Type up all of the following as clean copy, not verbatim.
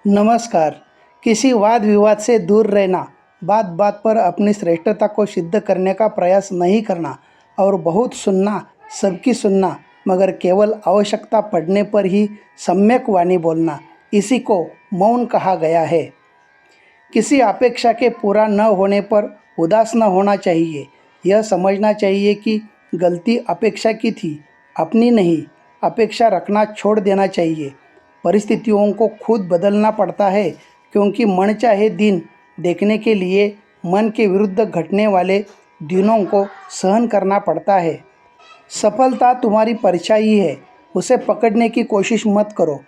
नमस्कार। किसी वाद विवाद से दूर रहना, बात बात पर अपनी श्रेष्ठता को सिद्ध करने का प्रयास नहीं करना और बहुत सुनना, सबकी सुनना, मगर केवल आवश्यकता पड़ने पर ही सम्यक वाणी बोलना, इसी को मौन कहा गया है। किसी अपेक्षा के पूरा न होने पर उदास न होना चाहिए। यह समझना चाहिए कि गलती अपेक्षा की थी, अपनी नहीं। अपेक्षा रखना छोड़ देना चाहिए। परिस्थितियों को खुद बदलना पड़ता है, क्योंकि मनचाहे दिन देखने के लिए मन के विरुद्ध घटने वाले दिनों को सहन करना पड़ता है। सफलता तुम्हारी परछाई है, उसे पकड़ने की कोशिश मत करो।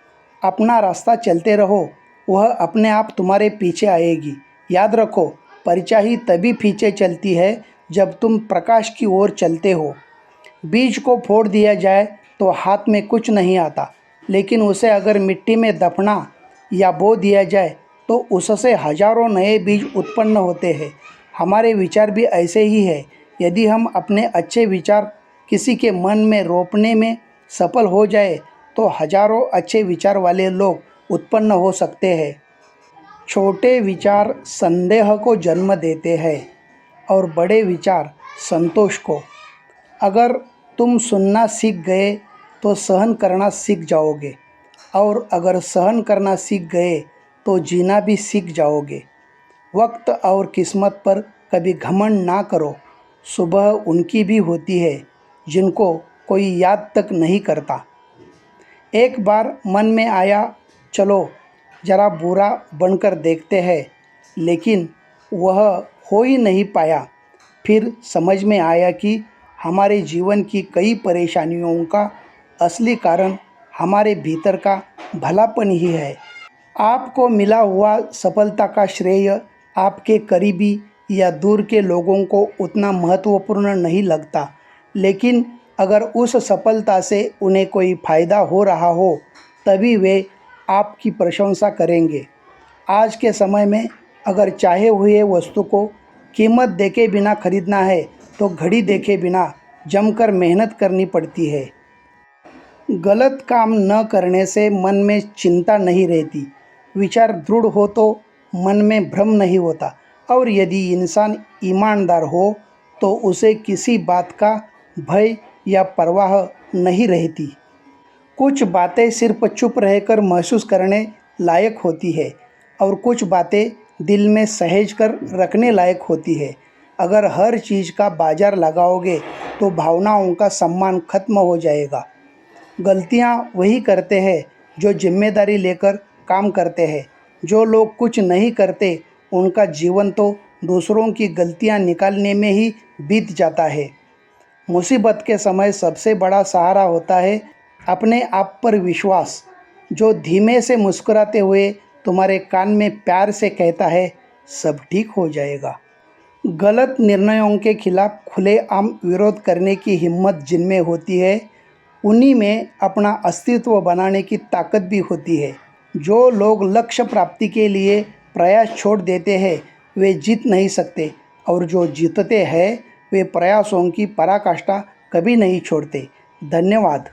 अपना रास्ता चलते रहो, वह अपने आप तुम्हारे पीछे आएगी। याद रखो, परछाई तभी पीछे चलती है जब तुम प्रकाश की ओर चलते हो। बीज को फोड़ दिया जाए तो हाथ में कुछ नहीं आता, लेकिन उसे अगर मिट्टी में दफना या बो दिया जाए तो उससे हजारों नए बीज उत्पन्न होते हैं। हमारे विचार भी ऐसे ही है। यदि हम अपने अच्छे विचार किसी के मन में रोपने में सफल हो जाए तो हजारों अच्छे विचार वाले लोग उत्पन्न हो सकते हैं। छोटे विचार संदेह को जन्म देते हैं और बड़े विचार संतोष को। अगर तुम सुनना सीख गए तो सहन करना सीख जाओगे, और अगर सहन करना सीख गए तो जीना भी सीख जाओगे। वक्त और किस्मत पर कभी घमंड ना करो। सुबह उनकी भी होती है जिनको कोई याद तक नहीं करता। एक बार मन में आया, चलो जरा बुरा बनकर देखते हैं, लेकिन वह हो ही नहीं पाया। फिर समझ में आया कि हमारे जीवन की कई परेशानियों का असली कारण हमारे भीतर का भलापन ही है। आपको मिला हुआ सफलता का श्रेय आपके करीबी या दूर के लोगों को उतना महत्वपूर्ण नहीं लगता, लेकिन अगर उस सफलता से उन्हें कोई फ़ायदा हो रहा हो तभी वे आपकी प्रशंसा करेंगे। आज के समय में अगर चाहे हुए वस्तु को कीमत देके बिना खरीदना है तो घड़ी देखे बिना जमकर मेहनत करनी पड़ती है। गलत काम न करने से मन में चिंता नहीं रहती, विचार दृढ़ हो तो मन में भ्रम नहीं होता, और यदि इंसान ईमानदार हो तो उसे किसी बात का भय या परवाह नहीं रहती। कुछ बातें सिर्फ चुप रहकर महसूस करने लायक होती है और कुछ बातें दिल में सहेज कर रखने लायक होती है। अगर हर चीज़ का बाजार लगाओगे तो भावनाओं का सम्मान खत्म हो जाएगा। गलतियाँ वही करते हैं जो जिम्मेदारी लेकर काम करते हैं। जो लोग कुछ नहीं करते उनका जीवन तो दूसरों की गलतियाँ निकालने में ही बीत जाता है। मुसीबत के समय सबसे बड़ा सहारा होता है अपने आप पर विश्वास, जो धीमे से मुस्कुराते हुए तुम्हारे कान में प्यार से कहता है, सब ठीक हो जाएगा। गलत निर्णयों के खिलाफ खुलेआम विरोध करने की हिम्मत जिनमें होती है, उन्हीं में अपना अस्तित्व बनाने की ताकत भी होती है। जो लोग लक्ष्य प्राप्ति के लिए प्रयास छोड़ देते हैं वे जीत नहीं सकते, और जो जीतते हैं वे प्रयासों की पराकाष्ठा कभी नहीं छोड़ते। धन्यवाद।